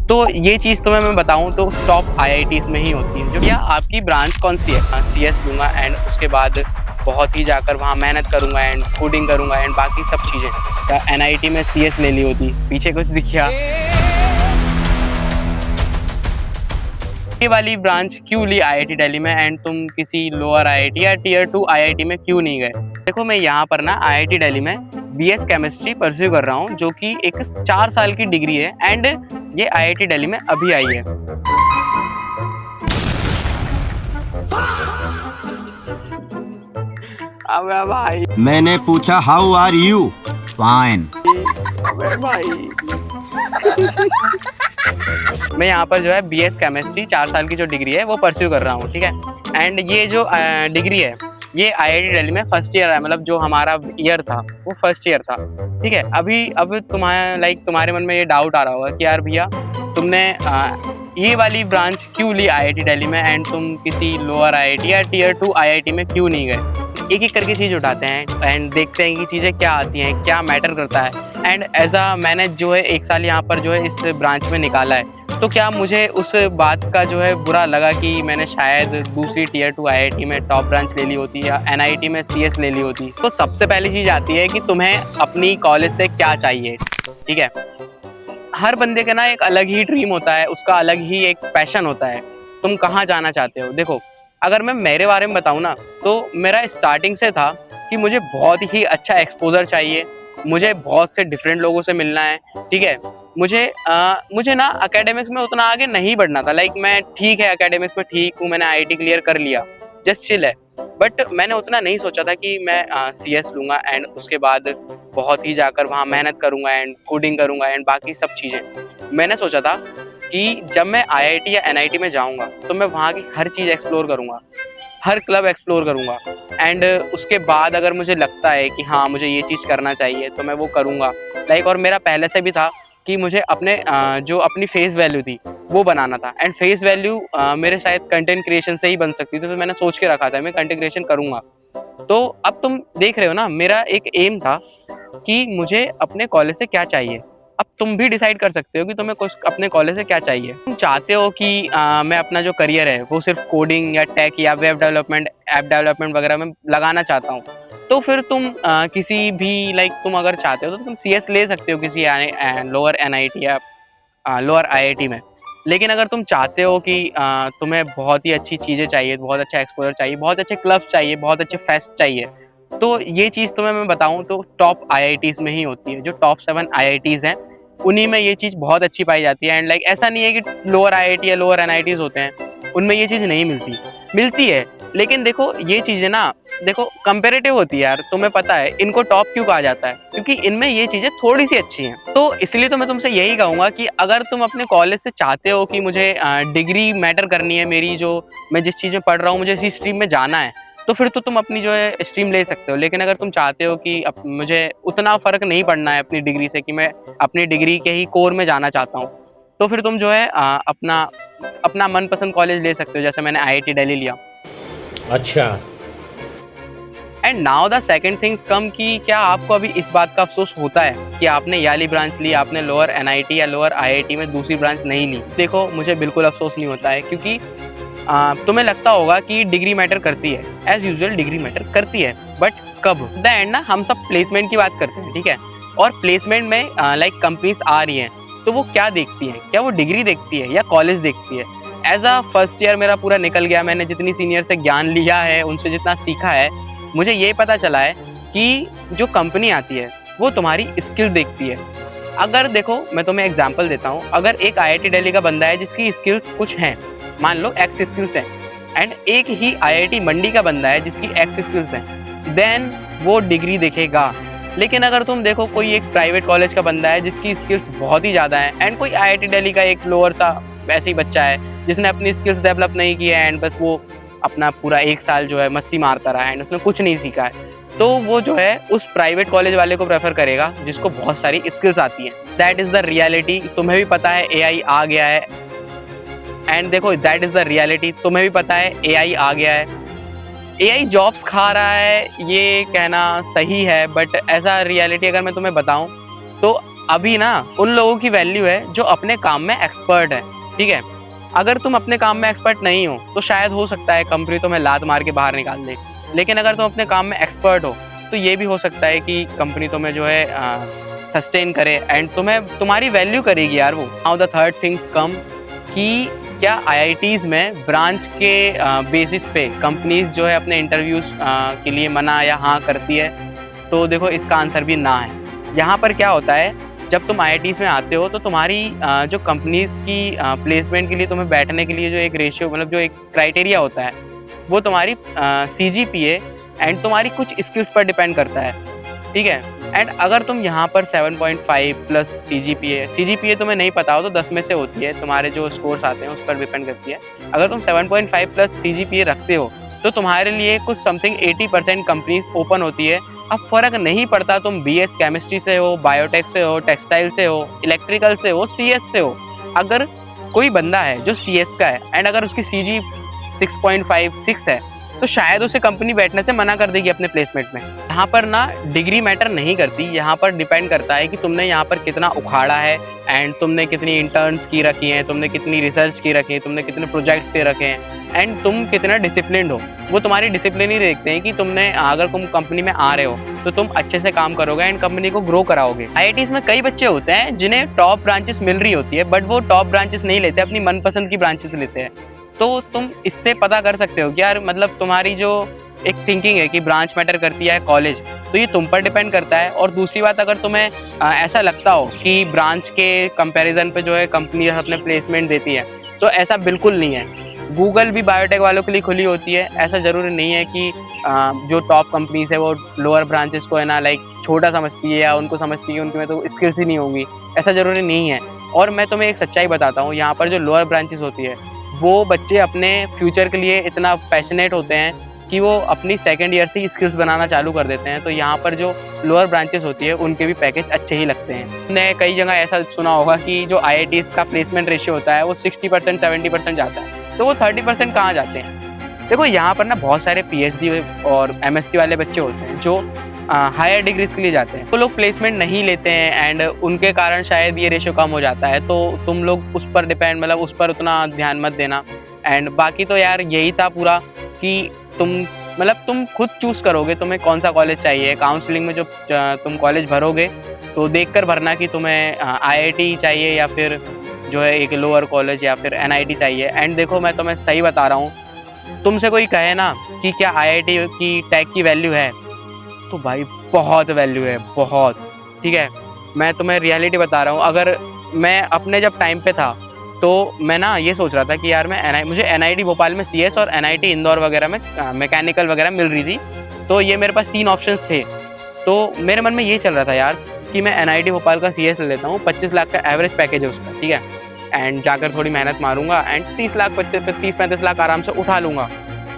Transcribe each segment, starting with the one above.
तो ये चीज़ तुम्हें मैं बताऊँ तो टॉप आईआईटीज़ में ही होती है। जो या आपकी ब्रांच कौन सी है? सीएस लूँगा एंड उसके बाद बहुत ही जाकर वहाँ मेहनत करूँगा एंड कोडिंग करूँगा एंड बाकी सब चीज़ें। या एनआईटी में सीएस ले ली होती, पीछे कुछ दिख गया। ये वाली ब्रांच क्यों ली आईआईटी दिल्ली में एंड तुम किसी लोअर आईआईटी या टियर 2 आईआईटी में क्यों नहीं गए? देखो मैं यहाँ पर ना आईआईटी दिल्ली में बीएस केमिस्ट्री परस्यू कर रहा हूँ, जो कि एक 4 साल की डिग्री है एंड ये आईआईटी दिल्ली में अभी आई है। अबे भाई, मैंने पूछा हाउ आर यू? फाइन। अबे भाई मैं यहाँ पर जो है बीएस केमिस्ट्री 4 साल की जो डिग्री है वो परस्यू कर रहा हूँ, ठीक है। एंड ये जो डिग्री है ये आईआईटी दिल्ली में फर्स्ट ईयर है, मतलब जो हमारा ईयर था वो फर्स्ट ईयर था, ठीक है। अब तुम्हारे मन में ये डाउट आ रहा होगा कि यार भैया तुमने ये वाली ब्रांच क्यों ली आईआईटी दिल्ली में एंड तुम किसी लोअर आईआईटी या टियर 2 आईआईटी में क्यों नहीं गए? एक एक करके चीज़ उठाते हैं एंड देखते हैं कि चीज़ें क्या आती हैं, क्या मैटर करता है। एंड मैंने जो है 1 साल यहाँ पर जो है इस ब्रांच में निकाला है, तो क्या मुझे उस बात का जो है बुरा लगा कि मैंने शायद दूसरी टियर 2 आईआईटी में टॉप ब्रांच ले ली होती या एनआईटी में सीएस ले ली होती? तो सबसे पहली चीज़ आती है कि तुम्हें अपनी कॉलेज से क्या चाहिए, ठीक है। हर बंदे का ना एक अलग ही ड्रीम होता है, उसका अलग ही एक पैशन होता है। तुम कहाँ जाना चाहते हो? देखो अगर मैं मेरे बारे में बताऊँ ना, तो मेरा स्टार्टिंग से था कि मुझे बहुत ही अच्छा एक्सपोजर चाहिए, मुझे बहुत से डिफरेंट लोगों से मिलना है, ठीक है। मुझे ना एकेडमिक्स में उतना आगे नहीं बढ़ना था। मैं ठीक है एकेडमिक्स में ठीक हूँ, मैंने आईआईटी क्लियर कर लिया, जस्ट चिल है। बट मैंने उतना नहीं सोचा था कि मैं सीएस लूँगा एंड उसके बाद बहुत ही जाकर वहाँ मेहनत करूँगा एंड कोडिंग करूँगा एंड बाकी सब चीज़ें। मैंने सोचा था कि जब मैं आईआईटी या एनआईटी में जाऊँगा तो मैं वहाँ की हर चीज़ एक्सप्लोर करूँगा, हर क्लब एक्सप्लोर करूँगा एंड उसके बाद अगर मुझे लगता है कि हाँ मुझे ये चीज़ करना चाहिए तो मैं वो करूँगा। और मेरा पहले से भी था कि मुझे जो अपनी फेस वैल्यू थी वो बनाना था एंड फेस वैल्यू मेरे शायद कंटेंट क्रिएशन से ही बन सकती थी, तो मैंने सोच के रखा था मैं कंटेंट क्रिएशन करूँगा। तो अब तुम देख रहे हो ना, मेरा एक एम था कि मुझे अपने कॉलेज से क्या चाहिए। अब तुम भी डिसाइड कर सकते हो कि तुम्हें कुछ अपने कॉलेज से क्या चाहिए। तुम चाहते हो कि मैं अपना जो करियर है वो सिर्फ कोडिंग या टेक या वेब डेवलपमेंट, ऐप डेवलपमेंट वगैरह में लगाना चाहता हूँ, तो फिर तुम किसी भी तुम अगर चाहते हो तो तुम सीएस ले सकते हो किसी लोअर एनआईटी या लोअर आईआईटी में। लेकिन अगर तुम चाहते हो कि तुम्हें बहुत ही अच्छी चीज़ें चाहिए, बहुत अच्छा एक्सपोजर चाहिए, बहुत अच्छे क्लब्स चाहिए, बहुत अच्छे फेस्ट चाहिए, तो ये चीज़ तुम्हें मैं बताऊँ तो टॉप आईआईटीज़ में ही होती है। जो टॉप 7 आईआईटीज़ हैं उन्हीं में ये चीज़ बहुत अच्छी पाई जाती है। एंड ऐसा नहीं है कि लोअर आईआईटी या लोअर एनआईटीज़ होते हैं उनमें ये चीज़ नहीं मिलती है। लेकिन देखो ये चीज़ें ना कंपैरेटिव होती है यार, तुम्हें पता है इनको टॉप क्यों कहा जाता है? क्योंकि इनमें ये चीज़ें थोड़ी सी अच्छी हैं। तो इसलिए तो मैं तुमसे यही कहूँगा कि अगर तुम अपने कॉलेज से चाहते हो कि मुझे डिग्री मैटर करनी है, मेरी जो मैं जिस चीज़ में पढ़ रहा हूँ मुझे इसी स्ट्रीम में जाना है, तो फिर तो तुम अपनी जो है स्ट्रीम ले सकते हो। लेकिन अगर तुम चाहते हो कि मुझे उतना फ़र्क नहीं पड़ना है अपनी डिग्री से कि मैं अपनी डिग्री के ही कोर में जाना चाहता हूँ, तो फिर तुम जो है अपना मनपसंद कॉलेज ले सकते हो, जैसे मैंने आईआईटी दिल्ली लिया। अच्छा। And now the second things come कि क्या आपको अभी इस बात का अफसोस होता है कि आपने ये वाली ब्रांच ली, आपने लोअर एनआईटी या लोअर आईआईटी में दूसरी ब्रांच नहीं ली? देखो मुझे बिल्कुल अफसोस नहीं होता है, क्योंकि तुम्हें लगता होगा कि डिग्री मैटर करती है, एज यूजुअल डिग्री मैटर करती है, बट कब? द एंड ना हम सब प्लेसमेंट की बात करते हैं, ठीक है। और प्लेसमेंट में कंपनीज आ रही हैं तो वो क्या देखती हैं? क्या वो डिग्री देखती है या कॉलेज देखती है? एज अ फर्स्ट ईयर मेरा पूरा निकल गया, मैंने जितनी सीनियर से ज्ञान लिया है, उनसे जितना सीखा है, मुझे ये पता चला है कि जो कंपनी आती है वो तुम्हारी स्किल देखती है। अगर देखो मैं तुम्हें एग्जांपल देता हूँ, अगर एक आईआईटी दिल्ली का बंदा है जिसकी स्किल्स कुछ हैं, मान लो एक्स स्किल्स हैं, एंड एक ही आईआईटी मंडी का बंदा है जिसकी एक्स स्किल्स हैं, देन वो डिग्री देखेगा। लेकिन अगर तुम देखो कोई एक प्राइवेट कॉलेज का बंदा है जिसकी स्किल्स बहुत ही ज़्यादा है, एंड कोई आईआईटी दिल्ली का एक लोअर सा वैसे ही बच्चा है जिसने अपनी स्किल्स डेवलप नहीं की है एंड बस वो अपना पूरा 1 साल जो है मस्ती मारता रहा है एंड उसने कुछ नहीं सीखा है, तो वो जो है उस प्राइवेट कॉलेज वाले को प्रेफर करेगा जिसको बहुत सारी स्किल्स आती हैं। That is the reality. तुम्हें भी पता है एआई आ गया है, एंड देखो दैट इज़ द रियलिटी, तुम्हें भी पता है एआई आ गया है। एआई जॉब्स खा रहा है ये कहना सही है, बट ऐसा रियलिटी अगर मैं तुम्हें बताऊं तो अभी ना उन लोगों की वैल्यू है जो अपने काम में एक्सपर्ट है, ठीक है। अगर तुम अपने काम में एक्सपर्ट नहीं हो तो शायद हो सकता है कंपनी तुम्हें लात मार के बाहर निकाल दे, लेकिन अगर तुम अपने काम में एक्सपर्ट हो तो ये भी हो सकता है कि कंपनी तुम्हें जो है सस्टेन करे एंड तुम्हारी वैल्यू करेगी यार वो। Now the third things come कि क्या आईआईटीज़ में ब्रांच के बेसिस पे कंपनीज जो है अपने इंटरव्यूज़ के लिए मना या हाँ करती है, तो देखो इसका आंसर भी ना है। यहाँ पर क्या होता है, जब तुम आईआईटीज़ में आते हो तो तुम्हारी जो कंपनीज़ की प्लेसमेंट के लिए तुम्हें बैठने के लिए जो एक रेशियो मतलब जो एक क्राइटेरिया होता है वो तुम्हारी सीजीपीए एंड तुम्हारी कुछ स्किल्स पर डिपेंड करता है, ठीक है। एंड अगर तुम यहाँ पर 7.5 प्लस सीजीपीए तुम्हें नहीं पता हो तो 10 में से होती है, तुम्हारे जो स्कोर्स आते हैं उस पर डिपेंड करती है। अगर तुम 7.5 प्लस सीजीपीए रखते हो तो तुम्हारे लिए कुछ समथिंग 80% कंपनीज ओपन होती है। अब फ़र्क नहीं पड़ता तुम बीएस केमिस्ट्री से हो, बायोटेक से हो, टेक्सटाइल से हो, इलेक्ट्रिकल से हो, सीएस से हो। अगर कोई बंदा है जो सीएस का है एंड अगर उसकी सीजी 6.56 है तो शायद उसे कंपनी बैठने से मना कर देगी अपने प्लेसमेंट में। यहाँ पर ना डिग्री मैटर नहीं करती, यहाँ पर डिपेंड करता है कि तुमने यहाँ पर कितना उखाड़ा है एंड तुमने कितनी इंटर्न्स की रखी हैं, तुमने कितनी रिसर्च की रखी है, तुमने कितने प्रोजेक्ट दे रखे हैं एंड तुम कितना डिसिप्लिन्ड हो। वो तुम्हारी डिसिप्लिन ही देखते हैं कि तुमने अगर तुम कंपनी में आ रहे हो तो तुम अच्छे से काम करोगे एंड कंपनी को ग्रो कराओगे। आईआईटीज़ में कई बच्चे होते हैं जिन्हें टॉप ब्रांचेस मिल रही होती है बट वो टॉप ब्रांचेस नहीं लेते, अपनी मनपसंद की ब्रांचेस लेते हैं। तो तुम इससे पता कर सकते हो कि यार मतलब तुम्हारी जो एक थिंकिंग है कि ब्रांच मैटर करती है कॉलेज, तो ये तुम पर डिपेंड करता है। और दूसरी बात, अगर तुम्हें ऐसा लगता हो कि ब्रांच के कंपैरिजन पे जो है कंपनी अपने प्लेसमेंट देती है, तो ऐसा बिल्कुल नहीं है। गूगल भी बायोटेक वालों के लिए खुली होती है, ऐसा ज़रूरी नहीं है कि जो टॉप कंपनीज है वो लोअर ब्रांचेस को है ना लाइक छोटा समझती है या उनको समझती है उनके में तो स्किल्स ही नहीं होंगी, ऐसा ज़रूरी नहीं है। और मैं तुम्हें एक सच्चाई बताता हूँ, यहाँ पर जो लोअर ब्रांचेस होती है वो बच्चे अपने फ्यूचर के लिए इतना पैशनेट होते हैं कि वो अपनी सेकंड ईयर से ही स्किल्स बनाना चालू कर देते हैं। तो यहाँ पर जो लोअर ब्रांचेस होती है उनके भी पैकेज अच्छे ही लगते हैं। हमने कई जगह ऐसा सुना होगा कि जो आईआईटीज़ का प्लेसमेंट रेशियो होता है वो 60% 70% जाता है, तो वो 30% कहाँ जाते हैं। देखो यहाँ पर ना बहुत सारे पीएचडी और एमएससी वाले बच्चे होते हैं जो हायर डिग्रीज के लिए जाते हैं, तो लोग प्लेसमेंट नहीं लेते हैं एंड उनके कारण शायद ये रेशियो कम हो जाता है। तो तुम लोग उस पर डिपेंड मतलब उस पर उतना ध्यान मत देना। एंड बाकी तो यार यही था पूरा कि तुम खुद चूज़ करोगे तुम्हें कौन सा कॉलेज चाहिए। काउंसलिंग में जो तुम कॉलेज भरोगे तो देखकर भरना कि तुम्हें आईआईटी चाहिए या फिर जो है एक लोअर कॉलेज या फिर एनआईटी चाहिए। एंड देखो मैं तुम्हें सही बता रहा हूँ, तुमसे कोई कहे ना कि क्या आईआईटी की टैग की वैल्यू है, तो भाई बहुत वैल्यू है, बहुत, ठीक है। मैं तुम्हें रियलिटी बता रहा हूँ। अगर मैं अपने जब टाइम पे था तो मैं ना ये सोच रहा था कि यार मुझे एनआईटी भोपाल में सीएस और एनआईटी इंदौर वगैरह में मैकेनिकल वगैरह मिल रही थी, तो ये मेरे पास 3 ऑप्शंस थे। तो मेरे मन में ये चल रहा था यार कि मैं एनआईटी भोपाल का सीएस ले लेता हूँ, 25 लाख का एवरेज पैकेज है उसका, ठीक है। एंड जाकर थोड़ी मेहनत मारूंगा एंड 30-35 लाख आराम से उठा लूँगा।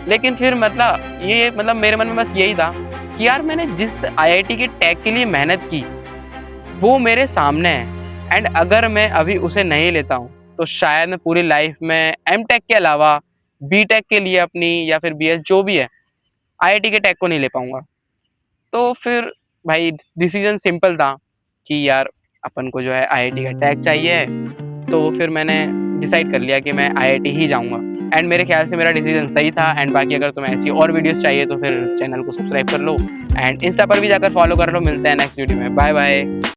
लेकिन फिर मतलब मेरे मन में बस यही था कि यार मैंने जिस आईआईटी के टैग के लिए मेहनत की वो मेरे सामने है एंड अगर मैं अभी उसे नहीं लेता हूँ तो शायद मैं पूरी लाइफ में एमटेक के अलावा बीटेक के लिए अपनी या फिर बीएस जो भी है आईआईटी के टैग को नहीं ले पाऊँगा। तो फिर भाई डिसीजन सिंपल था कि यार अपन को जो है आईआईटी का टैग चाहिए। तो फिर मैंने डिसाइड कर लिया कि मैं आईआईटी ही जाऊँगा एंड मेरे ख्याल से मेरा डिसीजन सही था। एंड बाकी अगर तुम्हें ऐसी और वीडियोस चाहिए तो फिर चैनल को सब्सक्राइब कर लो एंड इंस्टा पर भी जाकर फॉलो कर लो। मिलते हैं नेक्स्ट वीडियो में, बाय बाय।